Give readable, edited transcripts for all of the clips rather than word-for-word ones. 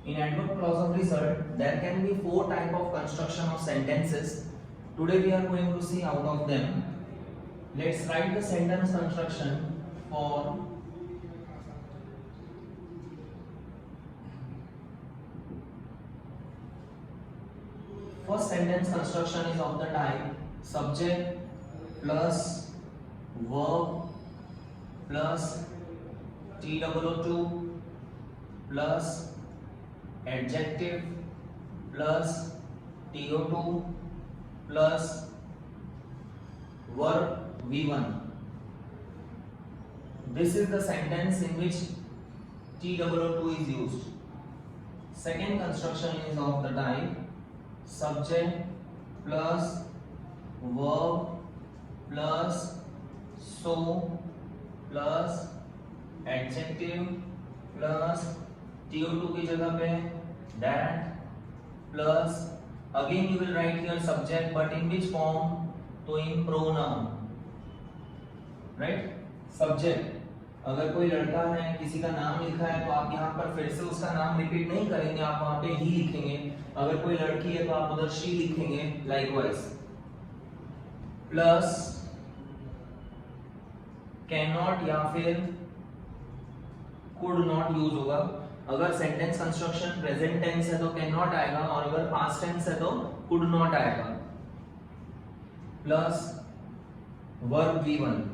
In adverb clause of result, there can be 4 type of construction of sentences. Today we are going to see out of them. Let's write the sentence construction for first sentence construction is of the type subject plus verb plus TOO2 plus adjective plus TO2 plus verb V1. This is the sentence in which TOO2 is used. Second construction is of the type subject plus verb plus so plus adjective plus TO2 की जगह पे that plus again you will write here subject but in which form? तो in pronoun, right? Subject अगर कोई लड़का है किसी का नाम लिखा है तो आप यहाँ पर फिर से उसका नाम रिपीट नहीं करेंगे, आप वहां पे ही लिखेंगे. अगर कोई लड़की है तो आप उधर शी लिखेंगे लाइकवाइज. प्लस कैन नॉट या फिर कुड नॉट यूज होगा. अगर सेंटेंस कंस्ट्रक्शन प्रेजेंट टेंस है तो कैन नॉट आएगा और अगर पास्ट टेंस है तो कुड नॉट आएगा. Plus verb V1.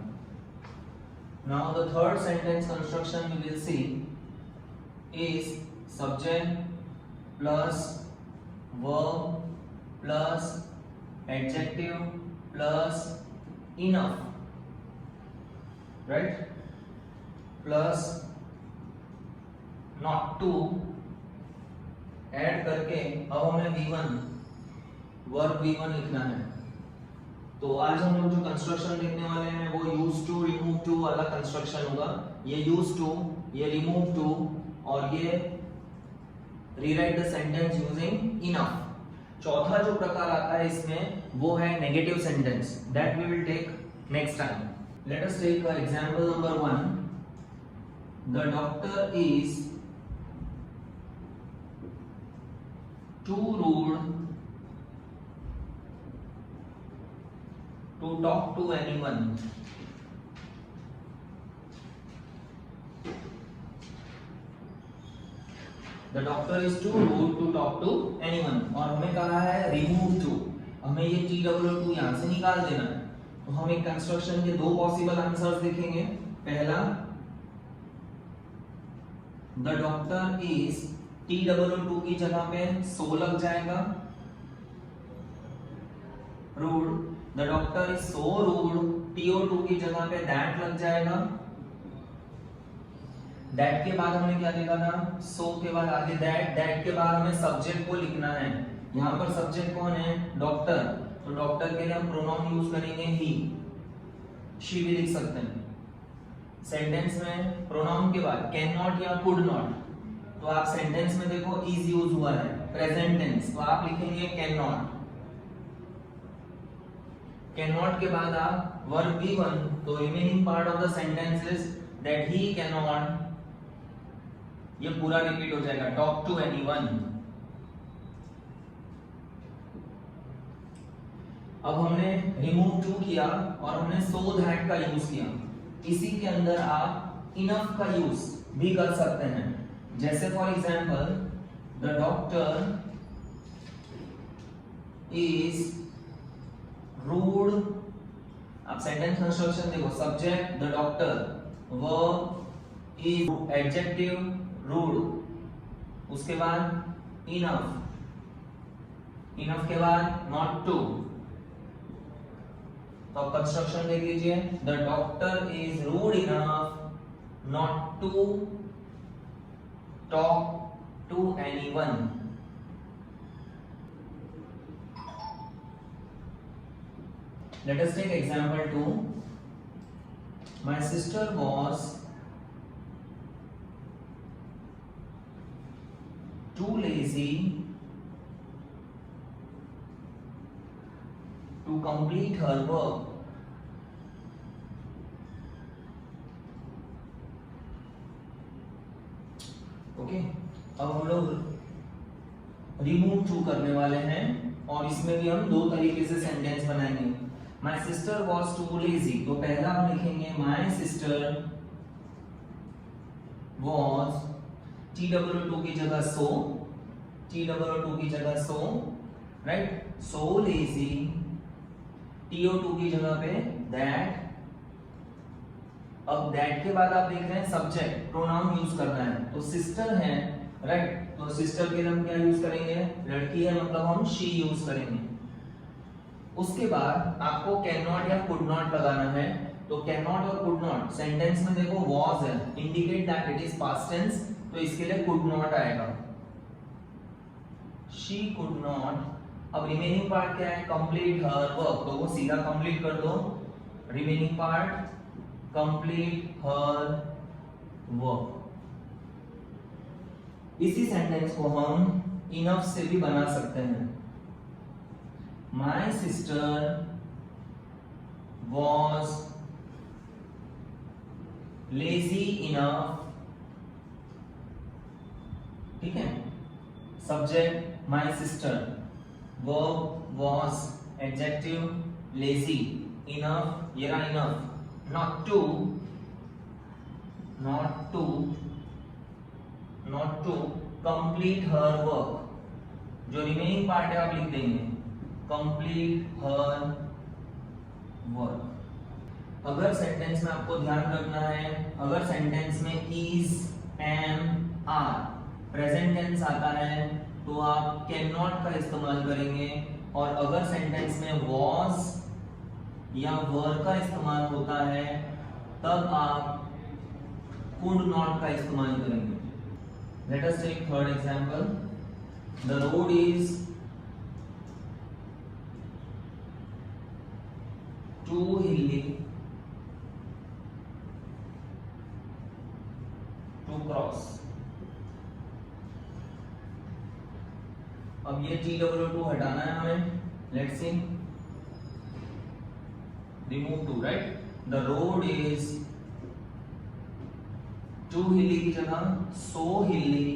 Now the third sentence construction we will see is subject plus verb plus adjective plus enough, right? Plus not to add करके अब हमें V1 वर्ब V1 लिखना है. तो आज हम लोग जो कंस्ट्रक्शन देखने वाले हैं वो यूज टू रिमूव टू वाला कंस्ट्रक्शन होगा. ये यूज टू, ये रिमूव टू और ये rewrite the sentence using enough. चौथा जो प्रकार आता है इसमें वो है negative sentence. That we will take next time. Let us take example number 1. The doctor is too rude to talk to anyone. The doctor is too rude to talk to anyone. और हमें कहा है remove to. हमें ये TOO2 यहाँ से निकाल देना है. तो हम एक कंस्ट्रक्शन के दो पॉसिबल आंसर्स देखेंगे. पहला the doctor is TOO2 की जगह पे so लग जाएगा. rude The doctor is so rude. TO2 की जगह पे that लग जाएगा. that के बाद हमने क्या देखा था? so के बाद आगे that के बाद हमें सब्जेक्ट को लिखना है. यहाँ पर सब्जेक्ट कौन है? डॉक्टर. तो डॉक्टर के लिए हम प्रोनाउन यूज करेंगे ही. she भी लिख सकते हैं. सेंटेंस में प्रोनाउन के बाद कैन नॉट या कुड नॉट. तो आप सेंटेंस में देखो इज यूज हुआ है प्रेजेंट टेंस, तो आप लिखेंगे कैन नॉट. cannot के बाद आप verb V1, तो remaining part of the sentence is that he cannot, ये पूरा रिपीट हो जाएगा talk to anyone. अब हमने remove to किया और हमने so that का यूज किया. इसी के अंदर आप enough का यूज भी कर सकते हैं. जैसे for example the doctor is rude. आप सेंटेंस कंस्ट्रक्शन देखो subject the doctor, verb is, adjective rude, उसके बाद इनफ, इनफ के बाद नॉट टू. तो आप कंस्ट्रक्शन देख लीजिए. The doctor is rude enough not to talk to anyone. Let us take example 2. My sister was too lazy to complete her work. Okay, अब हम लोग रिमूव टू करने वाले हैं और इसमें भी हम दो तरीके से सेंटेंस बनाएंगे। My sister was too lazy, तो पहला हम लिखेंगे माय सिस्टर वाज, TWO की जगह सो, TWO की जगह सो, राइट, सो लेजी, TO2 की जगह पे दैट। अब दैट के बाद आप देख रहे हैं सब्जेक्ट प्रोनाउन यूज करना है, तो सिस्टर है, राइट, तो सिस्टर के लिए हम क्या यूज करेंगे, लड़की है मतलब हम शी यूज करेंगे। उसके बाद आपको कैन नॉट या कुड नॉट लगाना है, तो कैन नॉट और कुड नॉट सेंटेंस में देखो वॉज है, indicate that it is past tense, तो इसके लिए कुड नॉट आएगा, शी कुड नॉट। अब रिमेनिंग पार्ट क्या है, कंप्लीट हर वर्क, तो वो सीधा कंप्लीट कर दो, remaining part complete her work. इसी सेंटेंस को हम इनफ से भी बना सकते हैं, my sister was lazy enough, ठीक है, subject my sister, verb was, adjective lazy, enough, ये रहा enough, not to complete her work, जो रिमेनिंग पार्ट है आप लिख देंगे complete her work। अगर सेंटेंस में आपको ध्यान रखना है, अगर सेंटेंस में is, am, are present tense आता है तो आप कैन नॉट का इस्तेमाल करेंगे, और अगर सेंटेंस में was या वर का इस्तेमाल होता है तब आप कुड नॉट का इस्तेमाल करेंगे। Let us take third example, the road is too hilly to cross. अब ये TW2 हटाना है हमें, let's see, remove to, right, the road is too hilly की जगह so hilly,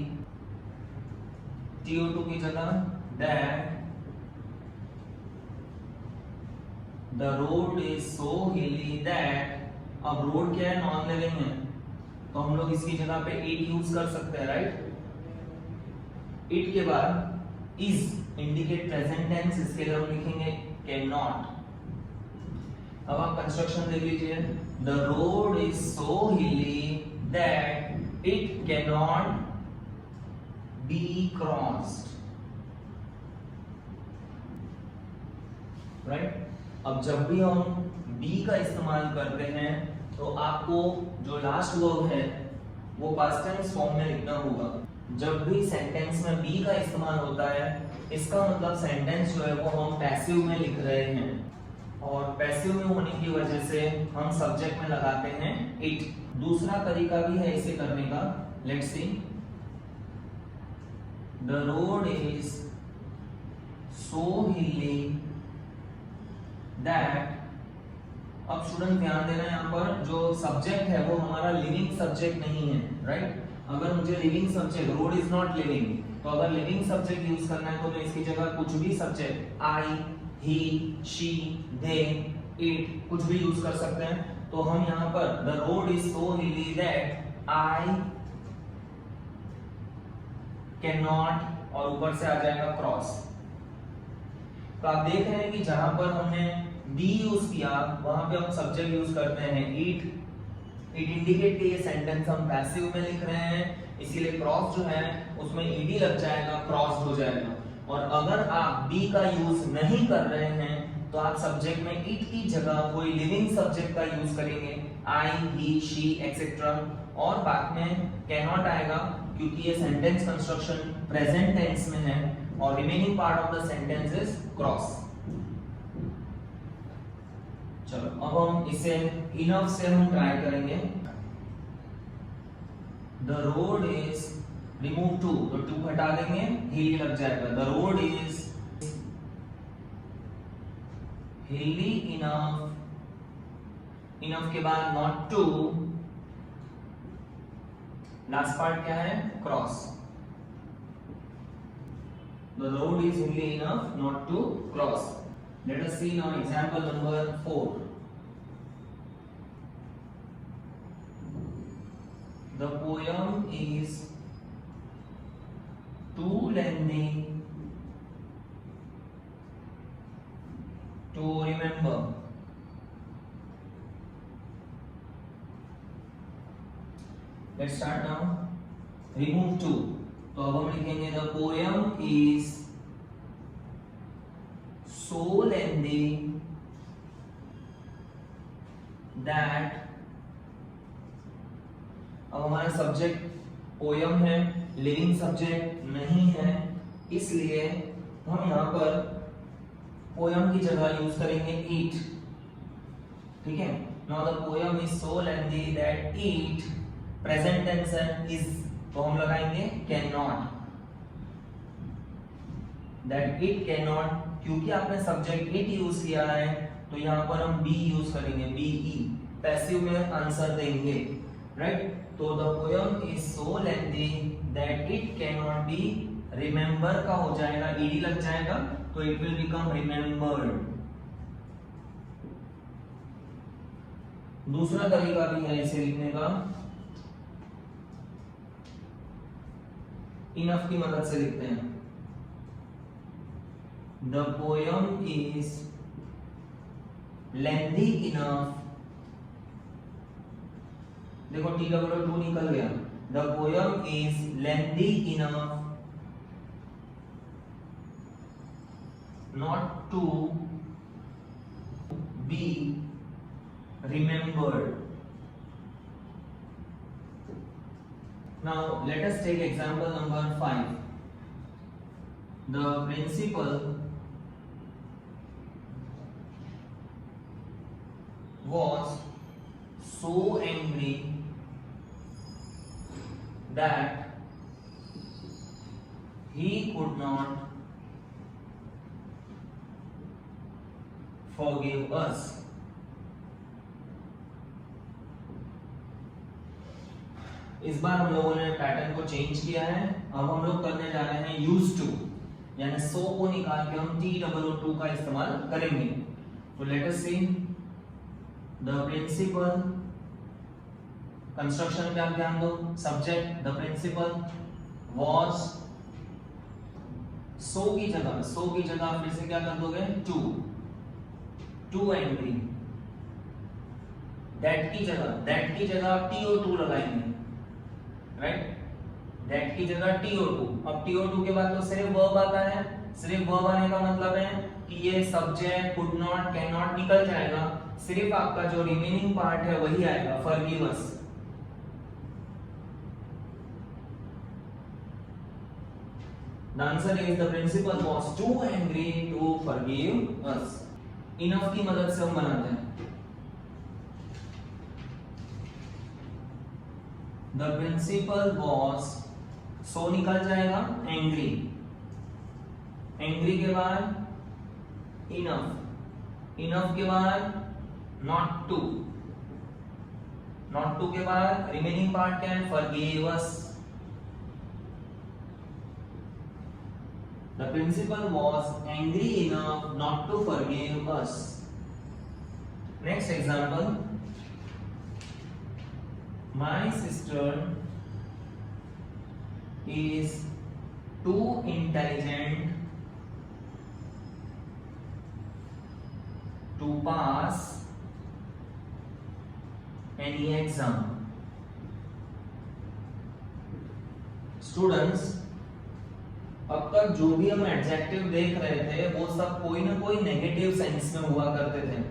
TO2 की जगह that, the road is so hilly that। अब रोड क्या है, नॉन लिविंग है, तो हम लोग इसकी जगह पे it यूज कर सकते हैं, राइट। it के बाद is इंडिकेट प्रेजेंट टेंस, इसके लिए हम लिखेंगे कैन नॉट। अब आप कंस्ट्रक्शन देख लीजिए, द रोड इज सो हिली that it can not be crossed, right. अब जब भी हम बी का इस्तेमाल करते हैं तो आपको जो लास्ट वर्ब है वो पास्ट टेंस फॉर्म में लिखना होगा। जब भी सेंटेंस में बी का इस्तेमाल होता है इसका मतलब सेंटेंस जो है वो हम पैसिव में लिख रहे हैं, और पैसिव में होने की वजह से हम सब्जेक्ट में लगाते हैं इट। दूसरा तरीका भी है इसे करने का, let's see, the road is so हिली दैट। अब स्टूडेंट ध्यान देना, यहाँ पर जो सब्जेक्ट है वो हमारा लिविंग सब्जेक्ट नहीं है, राइट। अगर मुझे living subject, road is not living, तो अगर लिविंग सब्जेक्ट यूज करना है तो मैं इसकी जगह कुछ भी subject, I, he, she, they, it, कुछ भी यूज कर सकते हैं। तो हम यहाँ पर द रोड इज सो हिली दैट आई कैन नॉट, और ऊपर से आ जाएगा क्रॉस। तो आप देख रहे हैं कि जहां पर हमने बी यूज किया वहां पे हम सब्जेक्ट यूज करते हैं इट। इट इंडिकेट कि ये सेंटेंस हम पैसिव में लिख रहे हैं, इसीलिए क्रॉस जो है उसमें ईडी लग जाएगा, क्रॉस हो जाएगा। और अगर आप बी का यूज नहीं कर रहे हैं तो आप सब्जेक्ट में इट की जगह कोई लिविंग सब्जेक्ट का यूज करेंगे, आई, ही, शी एक्सेट्रा, और बाद में कैन नॉट आएगा क्योंकि ये सेंटेंस कंस्ट्रक्शन प्रेजेंट टेंस में है और remaining part of the sentence is cross. चलो अब हम इसे इनफ से हम ट्राई करेंगे। The road is, remove too, तो टू हटा देंगे, हिली लग जाएगा। The road is hilly enough, enough के बाद नॉट टू, लास्ट पार्ट क्या है, cross. The road is hilly enough not to cross. Let us see now example number 4. The poem is too lengthy to remember. Let's start now. Remove 2. तो अब हम लिखेंगे the poem is so lengthy that, अब हमारा subject poem है, living subject नहीं है, इसलिए हम यहाँ पर पोयम की जगह यूज करेंगे eat. ठीक है. Now the poem is so lengthy that it, present tense is, तो हम लगाएंगे cannot. That it cannot, क्योंकि आपने सब्जेक्ट it यूज किया है तो यहाँ पर हम be यूज करेंगे, be, पैसिव में आंसर देंगे, राइट. तो the poem is so lengthy that it cannot be remember का हो जाएगा, ed लग जाएगा, तो it will become remembered. दूसरा तरीका भी है इसे लिखने का, इनफ की मदद से लिखते हैं. The poem is lengthy enough. देखो TW2 निकल गया. The poem is lengthy enough not to be remembered. Now let us take example number 5. The principal was so angry that he could not forgive us. इस बार हम लोगों ने pattern को change किया है. अब हम लोग करने जा रहे हैं यूज टू, यानी सो को निकाल के हम TW2 का इस्तेमाल करेंगे. तो let us see. The principal, construction पे आप ध्यान दो. Subject the principal, was, so की जगह फिर से क्या कर दोगे, टू एंग्री. दैट की जगह आप TO2 लगाएंगे, राइट. दैट की जगह TO2. अब TO2 के बाद तो सिर्फ वर्ब आता है. सिर्फ वर्ब आने का मतलब है कि ये subject, could not, can not निकल जाएगा. सिर्फ आपका जो रिमेनिंग पार्ट है वही आएगा, forgive us. The answer is the principal was too angry to forgive us. Enough की मदद से हम बनाते हैं. The principal was, so निकल जाएगा, angry. angry के बाद enough के बाद not to के बाद remaining part क्या है, forgive us. The principal was angry enough not to forgive us. Next example. My sister is too intelligent to pass any exam. Students, अब तक जो भी हम एडजेक्टिव देख रहे थे वो सब कोई ना कोई नेगेटिव सेंस में हुआ करते थे.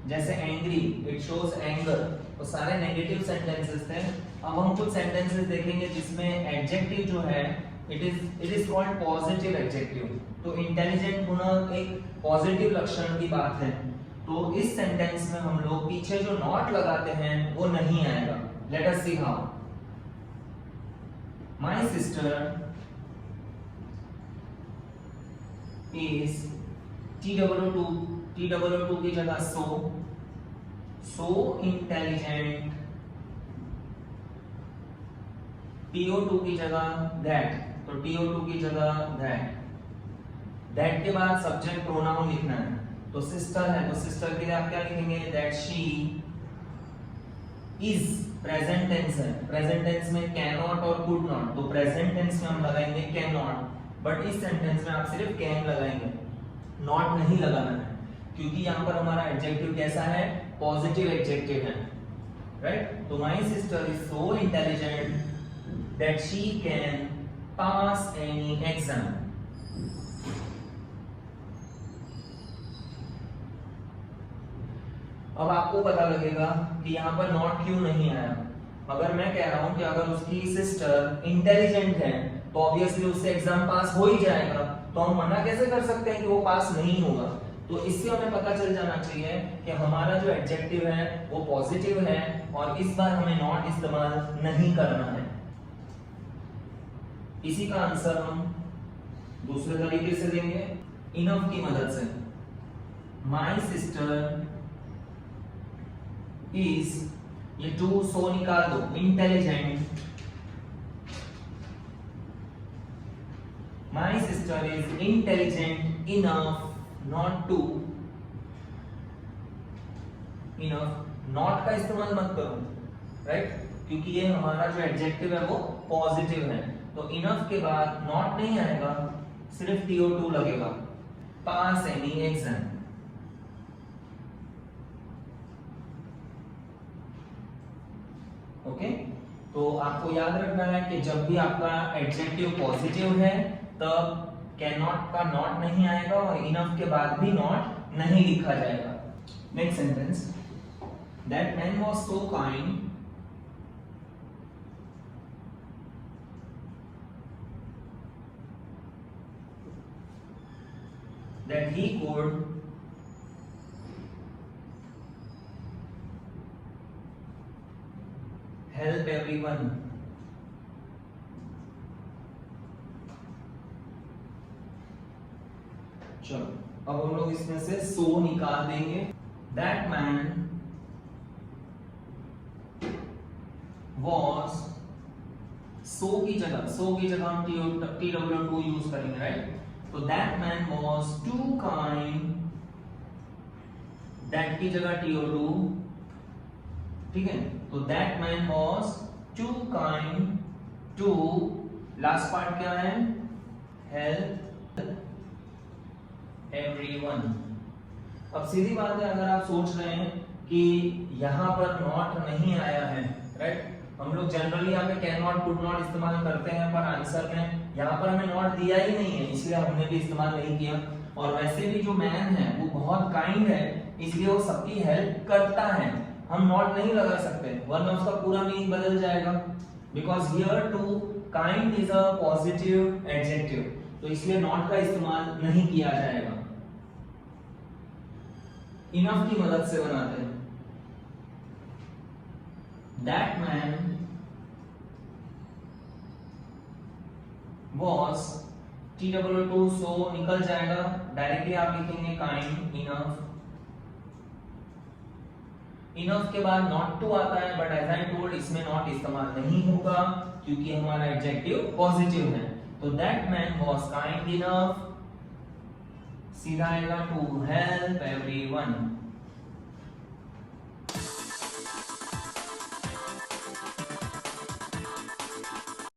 जैसे एंग्री, इट शोज एंगर, वो सारे नेगेटिव सेंटेंसेस थे. अब हम कुछ सेंटेंसेस देखेंगे जिसमें एडजेक्टिव जो है it is called positive adjective. तो इंटेलिजेंट होना एक पॉजिटिव लक्षण की बात है. तो इस सेंटेंस में हम लोग पीछे जो नॉट लगाते हैं वो नहीं आएगा. Late us see how. My sister is TW2 की जगह so intelligent. TO2 की जगह that, तो TO2 की जगह that. दैट के बाद सब्जेक्ट प्रोनाउन लिखना है। तो सिस्टर है तो सिस्टर के लिए आप क्या लिखेंगे, that she is, present tense है, प्रेजेंट टेंस में कैन नॉट और कुड नॉट, तो प्रेजेंट टेंस में हम लगाएंगे कैन नॉट, बट इस सेंटेंस में आप सिर्फ कैन लगाएंगे, नॉट नहीं लगाना है, क्योंकि यहाँ पर हमारा एडजेक्टिव कैसा है, पॉजिटिव एडजेक्टिव है, राइट। तो my sister is so intelligent that she can pass any exam. अब आपको पता लगेगा कि यहाँ पर नॉट क्यों नहीं आया। अगर मैं कह रहा हूं कि अगर उसकी सिस्टर इंटेलिजेंट है तो ऑब्वियसली उससे एग्जाम पास हो ही जाएगा, तो हम मना कैसे कर सकते हैं कि वो पास नहीं होगा। तो इससे हमें पता चल जाना चाहिए कि हमारा जो एडजेक्टिव है वो पॉजिटिव है और इस बार हमें नॉट इस्तेमाल नहीं करना है। इसी का आंसर हम दूसरे तरीके से देंगे, इनफ की मदद से। माय सिस्टर इज, ये टू सो निकाल दो, intelligent, my sister is intelligent enough not to, enough, not का इस्तेमाल मत करो, राइट, क्योंकि ये हमारा जो एडजेक्टिव है वो पॉजिटिव है, तो इनफ के बाद नॉट नहीं आएगा, सिर्फ TO2 लगेगा, पास एनी एग्जाम। ओके, तो आपको याद रखना है कि जब भी आपका एडजेक्टिव पॉजिटिव है तब कैन नॉट का नॉट नहीं आएगा और इनफ के बाद भी नॉट नहीं लिखा जाएगा। Next sentence, that man was so kind that he could help everyone। चलो अब हम लोग इसमें से सो निकाल देंगे। दैट मैन वॉज, सो की जगह हम TW2 यूज करेंगे, राइट। तो that man was too kind, that की जगह TO2, ठीक है। तो that man was too kind to, last part क्या है, हेल्प एवरीवन। अब सीधी बात है, अगर आप सोच रहे हैं कि यहां पर नॉट नहीं आया है, राइट, हम लोग जनरली यहाँ पे कैन नॉट कुड नॉट इस्तेमाल करते हैं, पर आंसर में यहाँ पर हमें नॉट दिया ही नहीं है, इसलिए हमने भी इस्तेमाल नहीं किया। और वैसे भी जो मैन है वो बहुत काइंड है, इसलिए वो सबकी हेल्प करता है, हम नॉट नहीं लगा सकते वरना उसका पूरा मीनिंग बदल जाएगा। Because here too kind is a positive adjective, तो इसलिए नॉट का इस्तेमाल नहीं किया जाएगा। इनफ की मदद से बनाते हैं। दैट मैन was TW2, सो निकल जाएगा, डायरेक्टली आप लिखेंगे काइंड इनफ। इनफ के बाद नॉट टू आता है, बट एज आई टोल्ड इसमें नॉट इस्तेमाल नहीं होगा क्योंकि हमारा एडजेक्टिव पॉजिटिव है। तो that man was kind enough, सीधा आएगा टू हेल्प एवरीवन।